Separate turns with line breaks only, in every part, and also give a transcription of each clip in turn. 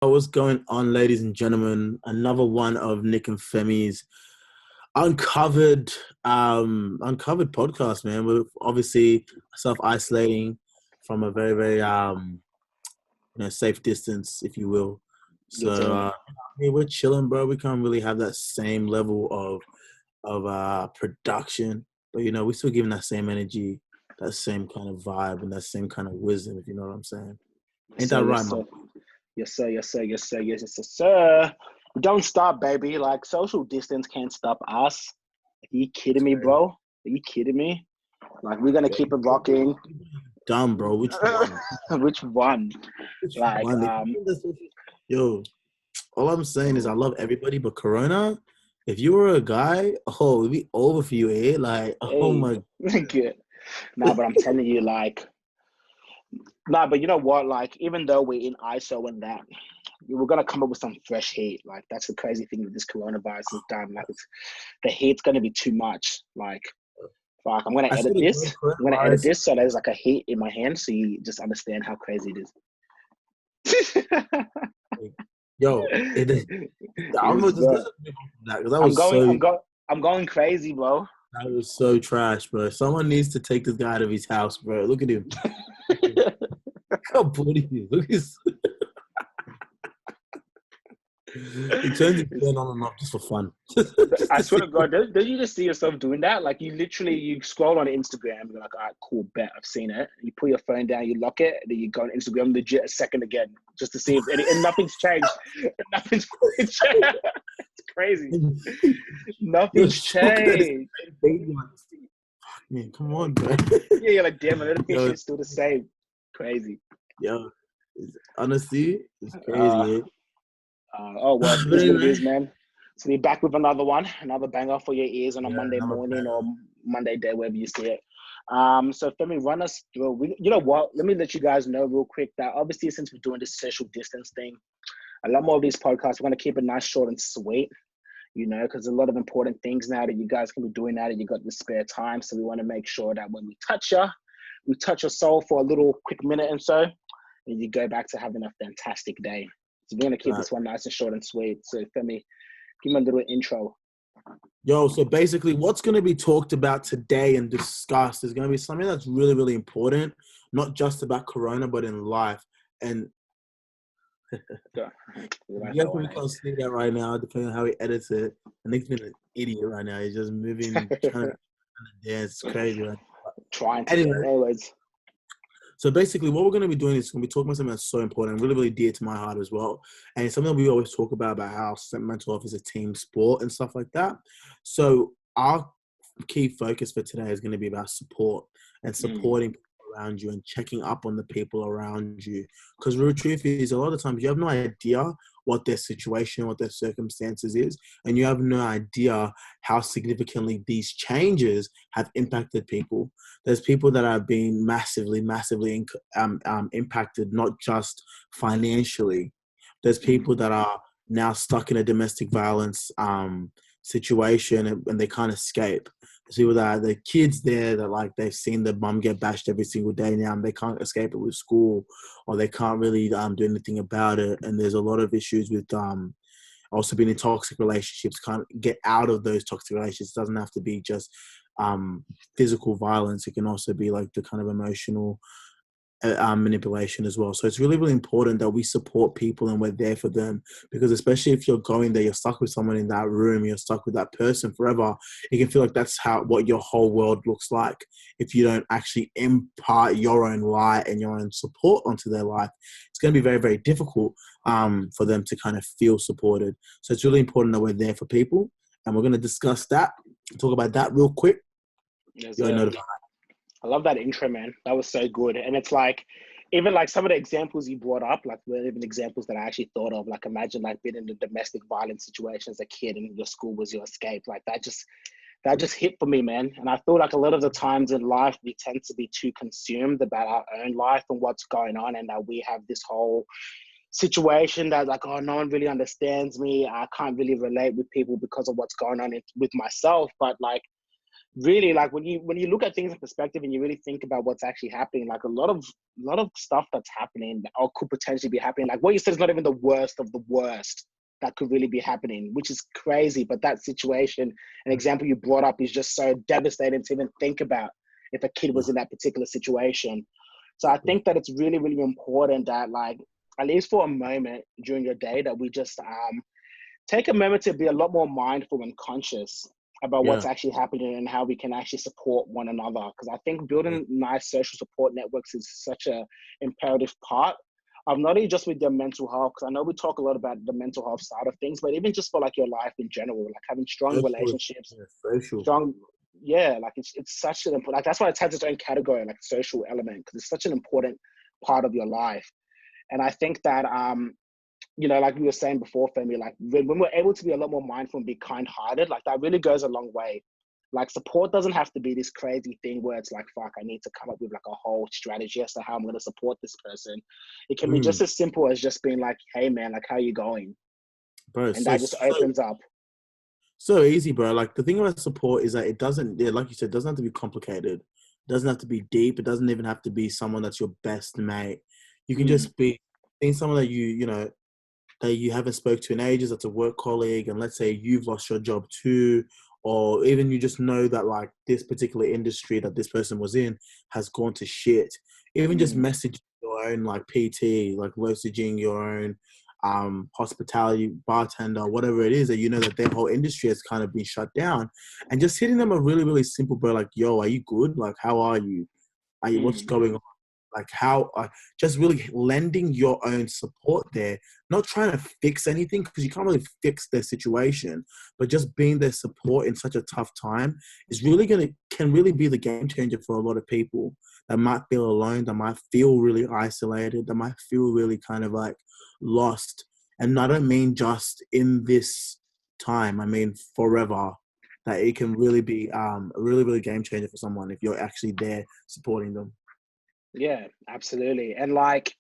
What's going on, ladies and gentlemen? Another one of Nick and Femi's uncovered uncovered podcast, man. We're obviously self-isolating from a very safe distance, if you will.
Yes,
So
sir.
yeah, we're chilling, bro. We can't really have that same level of production, but we're still giving that same energy, that same kind of vibe, and that same kind of wisdom, if you know what I'm saying.
Yes,
Ain't
sir.
that
Yes,
right, man?
sir. Yes, sir. Yes, sir. Yes, sir. Yes, yes, sir. Don't stop, baby. Like social distance can't stop us. Are you kidding me, bro? Are you kidding me? Like we're gonna keep it rocking.
Dumb, bro. Which one?
Which one?
Which
Like
one? Yo, all I'm saying is I love everybody, but Corona, if you were a guy, oh, it'd be over for you, eh? Like, oh
hey,
my.
good. Nah, but I'm telling you, like, nah, but you know what? Like, even though we're in ISO and that, we're gonna come up with some fresh heat. Like, that's the crazy thing that this coronavirus has done. Like, the heat's gonna be too much. Like, fuck, I'm gonna
I
edit
swear to
this.
God,
I'm gonna edit
coronavirus.
this so there's like a heat in my hand, so you just understand how crazy it is.
Yo, I'm
Yes,
gonna just
bro.
listen to that because that
I'm
was
going.
so
I'm going. I'm going crazy, bro.
that was so trash, bro. Someone needs to take this guy out of his house, bro. Look at him. How bloody he is. Look at his. He turns his phone on and off just for fun, just
I
to
swear
see.
to God, don't you just see yourself doing that? Like you literally, you scroll on Instagram, you're like, all right, cool, bet, I've seen it. You put your phone down, you lock it, and then you go on Instagram legit a second again, just to see if and nothing's changed. Nothing's changed. It's crazy.
You're
Nothing's
shocked that it's
changed.
baby. Man, come on, bro.
Yeah, you're like, damn, the
Yo,
notification's still the same. Crazy.
yo, honestly, it's
Uh,
crazy.
oh well, it
But
is what it
anyway,
is, man. So we're back with another one, another banger for your ears on a
yeah,
Monday
another
morning or
banger.
Monday day, wherever you see it. So Femi, run us through. You know what? Let me let you guys know real quick that obviously since we're doing this social distance thing, a lot more of these podcasts we're gonna keep it nice, short, and sweet. You know, because a lot of important things now that you guys can be doing now that you got the spare time. So we want to make sure that when we touch your soul for a little quick minute and so, and you go back to having a fantastic day. So we're gonna keep
Right.
this one nice and short and sweet. So Femi, give me a little intro.
Yo, so basically, what's going to be talked about today and discussed is going to be something that's really, really important, not just about Corona, but in life. And
Go. You like
you guys
that one,
probably
eh?
can't see that right now, depending on how he edits it. And Nick's been an idiot right now. He's just moving, trying to dance. It's crazy, right?
Trying to
Anyway,
do. Anyways,
so basically, what we're going to be doing is going to be talking about something that's so important, really, really dear to my heart as well, and it's something that we always talk about how mental health is a team sport and stuff like that. So our key focus for today is going to be about support and
mm,
supporting people around you and checking up on the people around you. Because the real truth is, a lot of times you have no idea what their situation, what their circumstances is, and you have no idea how significantly these changes have impacted people. There's people that have been massively impacted, not just financially. There's
mm,
people that are now stuck in a domestic violence situation and they can't escape. There's people that the kids there that like they've seen their mum get bashed every single day now and they can't escape it with school or they can't really do anything about it. And there's a lot of issues with also being in toxic relationships, can't get out of those toxic relationships. It doesn't have to be just physical violence. It can also be like the kind of emotional manipulation as well. So it's really, really important that we support people and we're there for them because especially if you're going there, you're stuck with someone in that room, you're stuck with that person forever. You can feel like that's what your whole world looks like if you don't actually impart your own light and your own support onto their life. It's going to be very, very difficult for them to kind of feel supported. So it's really important that we're there for people and we're going to discuss that, talk about that real quick.
there's
You're
a
notified.
I love that intro, man. That was so good. And it's like, even like some of the examples you brought up, like were even examples that I actually thought of. Like imagine like being in a domestic violence situation as a kid and your school was your escape. Like that just hit for me, man. And I feel like a lot of the times in life we tend to be too consumed about our own life and what's going on, and that we have this whole situation that like, oh, no one really understands me. I can't really relate with people because of what's going on with myself. But like really, like when you look at things in perspective and you really think about what's actually happening, like a lot of stuff that's happening or could potentially be happening. Like what you said is not even the worst of the worst that could really be happening, which is crazy. But that situation, an example you brought up, is just so devastating to even think about if a kid was in that particular situation. So I think that it's really, really important that, like, at least for a moment during your day, that we just take a moment to be a lot more mindful and conscious about what's
Yeah.
actually happening and how we can actually support one another. Because I think building nice social support networks is such a imperative part of not only just with your mental health, because I know we talk a lot about the mental health side of things, but even just for like your life in general, like having strong
Social.
relationships,
Yeah, social.
strong, yeah, like it's such an important, like that's why it has its own category, like social element, because it's such an important part of your life. And I think that like we were saying before, Femi, like when we're able to be a lot more mindful and be kind-hearted, like that really goes a long way. Like support doesn't have to be this crazy thing where it's like, fuck, I need to come up with like a whole strategy as to how I'm going to support this person. It can be just as simple as just being like, hey man, like how you going?
Bro,
And that just opens up.
so easy, bro. Like the thing about support is that it doesn't, yeah, like you said, it doesn't have to be complicated. It doesn't have to be deep. It doesn't even have to be someone that's your best mate. You can just be being someone that that you haven't spoke to in ages, that's a work colleague, and let's say you've lost your job too, or even you just know that like this particular industry that this person was in has gone to shit. Even just message your own like PT, like messaging your own hospitality bartender, whatever it is that you know that their whole industry has kind of been shut down, and just hitting them a really, really simple, bro, like, yo, are you good? Like, how are you? Are you, what's going on? Like how just really lending your own support there, not trying to fix anything because you can't really fix their situation, but just being their support in such a tough time is really can really be the game changer for a lot of people that might feel alone, that might feel really isolated, that might feel really kind of like lost. And I don't mean just in this time, I mean forever. That it can really be a really, really game changer for someone if you're actually there supporting them.
Yeah, absolutely. And like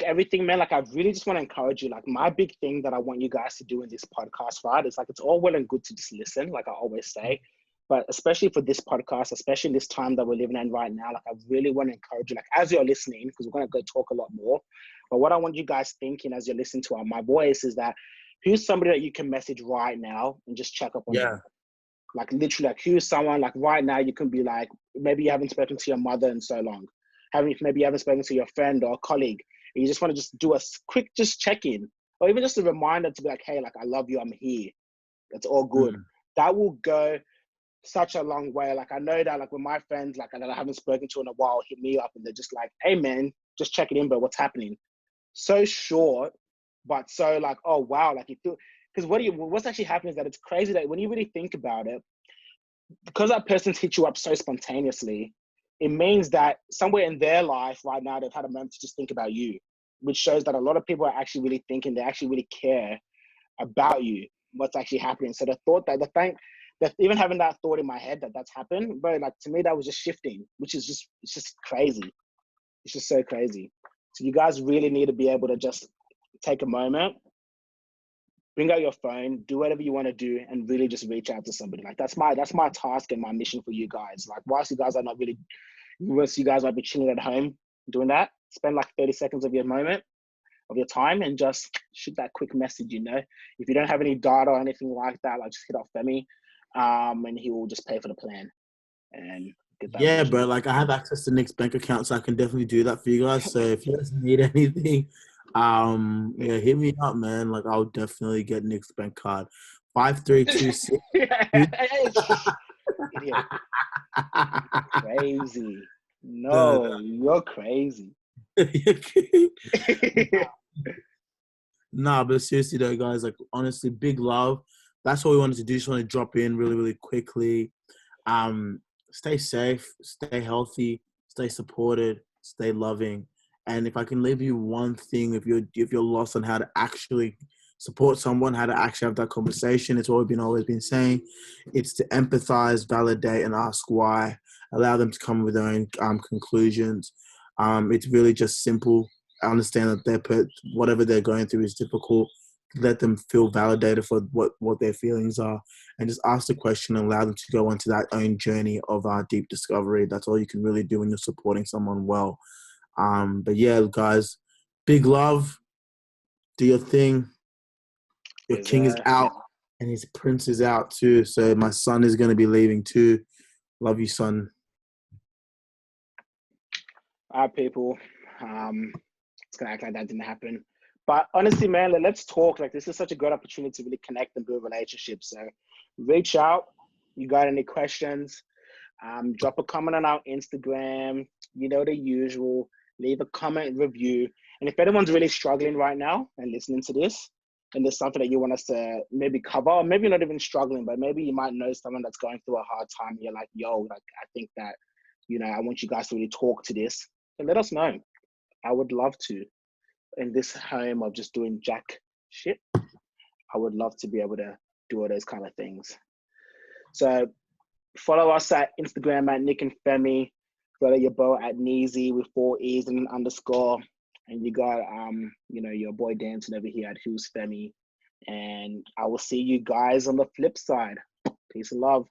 everything, man, like I really just want to encourage you. Like my big thing that I want you guys to do in this podcast, right? Is like it's all well and good to just listen, like I always say. But especially for this podcast, especially in this time that we're living in right now, like I really want to encourage you, like as you're listening, because we're gonna go talk a lot more. But what I want you guys thinking as you're listening to my voice is that who's somebody that you can message right now and just check up on
Yeah.
them. Like literally, like who's someone like right now you can be like, maybe you haven't spoken to your mother in so long. Maybe you haven't spoken to your friend or a colleague. And you just want to just do a quick just check-in. Or even just a reminder to be like, hey, like I love you, I'm here. It's all good. That will go such a long way. Like I know that like with my friends, like that I haven't spoken to in a while, hit me up and they're just like, hey man, just checking in, bro. What's happening? So short, but so like, oh wow, like you feel because what's actually happening is that it's crazy that when you really think about it, because that person's hit you up so spontaneously, it means that somewhere in their life right now, they've had a moment to just think about you, which shows that a lot of people are actually really thinking, they actually really care about you, what's actually happening. So the thought that even having that thought in my head that that's happened, but like to me, that was just shifting, which is it's just crazy. It's just so crazy. So you guys really need to be able to just take a moment, bring out your phone, do whatever you want to do, and really just reach out to somebody. Like that's my task and my mission for you guys. Like whilst you guys might be chilling at home doing that, spend like 30 seconds of your time and just shoot that quick message. If you don't have any data or anything like that, like just hit up Femi, and he will just pay for the plan and get that
Yeah,
version.
bro. Like I have access to Nick's bank account, so I can definitely do that for you guys. So if you guys need anything, yeah, hit me up, man. Like I'll definitely get Nick's bank card. 5326.
Idiot. Crazy. No, you're crazy.
Nah, but seriously though, guys, like honestly, big love. That's what we wanted to do. Just want to drop in really, really quickly. Um, Stay safe, stay healthy, stay supported, stay loving. And if I can leave you one thing, if you're lost on how to actually support someone, how to actually have that conversation, it's what we've always been saying. It's to empathize, validate, and ask why. Allow them to come with their own conclusions. It's really just simple. I understand that whatever they're going through is difficult. let them feel validated for what their feelings are, and just ask the question and allow them to go onto that own journey of deep discovery. That's all you can really do when you're supporting someone well. But yeah, guys, big love. Do your thing. Your king is out and his prince is out too. So my son is going to be leaving too. Love you, son.
All right, people. It's gonna act like that didn't happen. But honestly, man, let's talk. Like, this is such a good opportunity to really connect and build relationships. So reach out. You got any questions? Drop a comment on our Instagram. You know the usual. Leave a comment, review. And if anyone's really struggling right now and listening to this, and there's something that you want us to maybe cover, or maybe not even struggling, but maybe you might know someone that's going through a hard time. And you're like, yo, like, I think that, I want you guys to really talk to this. And let us know. I would love to. In this home of just doing jack shit, I would love to be able to do all those kind of things. So follow us at Instagram at Nick and Femi. Follow your boy at Neezy with 4 E's and an underscore. And you got your boy dancing over here at Who's Femi. And I will see you guys on the flip side. Peace and love.